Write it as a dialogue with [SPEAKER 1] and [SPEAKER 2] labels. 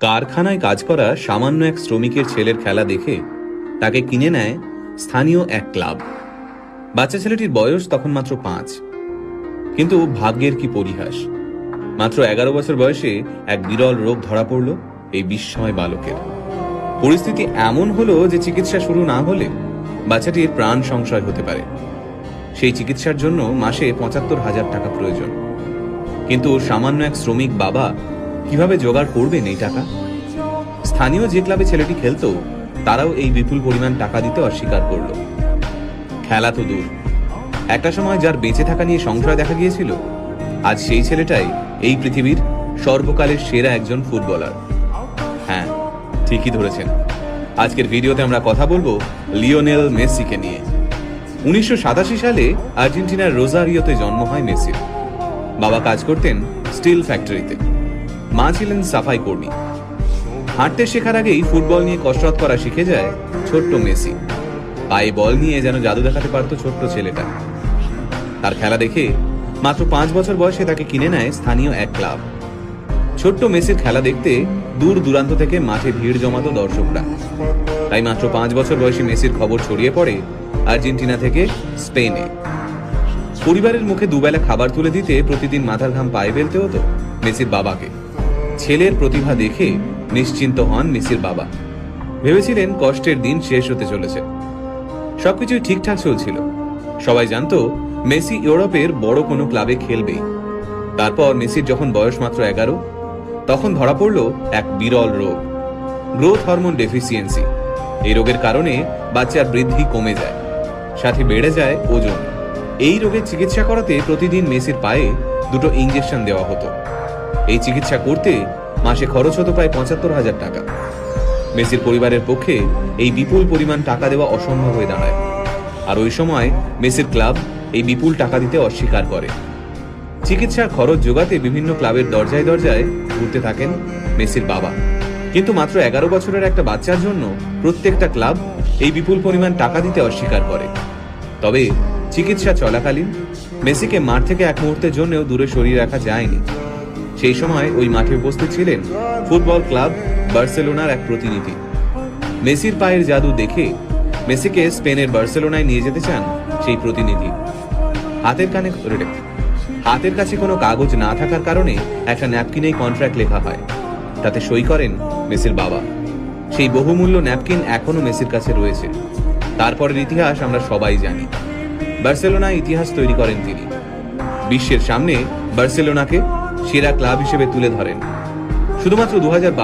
[SPEAKER 1] কারখানায় কাজ করা সামান্য এক শ্রমিকের ছেলের খেলা দেখে তাকে কিনে নেয় স্থানীয় এক ক্লাব। বাচ্চা ছেলেটির বয়স তখন মাত্র 5। কিন্তু ভাগ্যের কি পরিহাস, মাত্র 11 বছর বয়সে এক বিরল রোগ ধরা পড়ল এই বিস্ময় বালকের। পরিস্থিতি এমন হলো যে চিকিৎসা শুরু না হলে বাচ্চাটির প্রাণ সংশয় হতে পারে। সেই চিকিৎসার জন্য মাসে 75,000 টাকা প্রয়োজন। কিন্তু সামান্য এক শ্রমিক বাবা কিভাবে জোগাড় করবেন এই টাকা? স্থানীয় যে ক্লাবে ছেলেটি খেলতো তারাও এই বিপুল পরিমাণ টাকা দিতে অস্বীকার করল। খেলা তো দূর, একটা সময় যার বেঁচে থাকা নিয়ে সংশয় দেখা গিয়েছিল, আজ সেই ছেলেটাই এই পৃথিবীর সর্বকালের সেরা একজন ফুটবলার। হ্যাঁ, ঠিকই ধরেছেন। আজকের ভিডিওতে আমরা কথা বলবো লিওনেল মেসিকে নিয়ে। 1987 সালে আর্জেন্টিনার রোজারিওতে জন্ম হয় মেসির। বাবা কাজ করতেন স্টিল ফ্যাক্টরিতে, মা ছিলেন সাফাই কর্মী। হাঁটতে শেখার আগেই ফুটবল নিয়ে কসরত করা শিখে যায় ছোট্ট মেসি। পায়ে বল নিয়ে যেন জাদু দেখাতে পারত ছোট্ট ছেলেটা। তার খেলা দেখে মাত্র 5 বছর বয়সে তাকে কিনে নেয় স্থানীয় এক ক্লাব। ছোট্ট মেসির খেলা দেখতে দূর দূরান্ত থেকে মাঠে ভিড় জমাতো দর্শকরা। তাই মাত্র 5 বছর বয়সী মেসির খবর ছড়িয়ে পড়ে আর্জেন্টিনা থেকে স্পেনে। পরিবারের মুখে দুবেলা খাবার তুলে দিতে প্রতিদিন মাথার ঘাম পায়ে ফেলতে হতো মেসির বাবাকে। ছেলের প্রতিভা দেখে নিশ্চিন্ত হন মেসির বাবা। ভেবেছিলেন কষ্টের দিন শেষ হতে চলেছে। সবকিছুই ঠিকঠাক চলছিল। সবাই জানতো মেসি ইউরোপের বড় কোনো ক্লাবে খেলবে। তারপর মেসির যখন বয়স মাত্র 11, তখন ধরা পড়ল এক বিরল রোগ, গ্রোথ হরমোন ডেফিসিয়েন্সি। এই রোগের কারণে বাচ্চার বৃদ্ধি কমে যায়, সাথে বেড়ে যায় ওজন। এই রোগের চিকিৎসা করাতে প্রতিদিন মেসির পায়ে 2টো ইঞ্জেকশন দেওয়া হতো। এই চিকিৎসা করতে মাসে খরচ হতো প্রায় 75,000 টাকা। মেসির পরিবারের পক্ষে এই বিপুল পরিমাণ টাকা দেওয়া অসম্ভব হয়ে দাঁড়ায়। আর ওই সময় মেসির ক্লাব এই বিপুল টাকা দিতে অস্বীকার করে। চিকিৎসার খরচ জোগাতে বিভিন্ন ক্লাবের দরজায় দরজায় ঘুরতে থাকেন মেসির বাবা। কিন্তু মাত্র 11 বছরের একটা বাচ্চার জন্য প্রত্যেকটা ক্লাব এই বিপুল পরিমাণ টাকা দিতে অস্বীকার করে। তবে চিকিৎসা চলাকালীন মেসিকে মাঠ থেকে এক মুহূর্তের জন্যও দূরে সরিয়ে রাখা যায়নি। সেই সময় ওই মাঠে উপস্থিত ছিলেন ফুটবল ক্লাব বার্সেলোনার এক প্রতিনিধি। মেসির পায়ের জাদু দেখে মেসিকে স্পেনের বার্সেলোনায় নিয়ে যেতে চান সেই প্রতিনিধি। হাতের কাছে কোনো কাগজ না থাকার কারণে একটা ন্যাপকিনেই কন্ট্রাক্ট লেখা হয়। তাতে সই করেন মেসির বাবা। সেই বহুমূল্য ন্যাপকিন এখনো মেসির কাছে রয়েছে। তারপরের ইতিহাস আমরা সবাই জানি। বার্সেলোনায় ইতিহাস তৈরি করেন তিনি। বিশ্বের সামনে বার্সেলোনাকে সেরা ক্লাব হিসেবে তুলে ধরেন। শুধুমাত্র 2012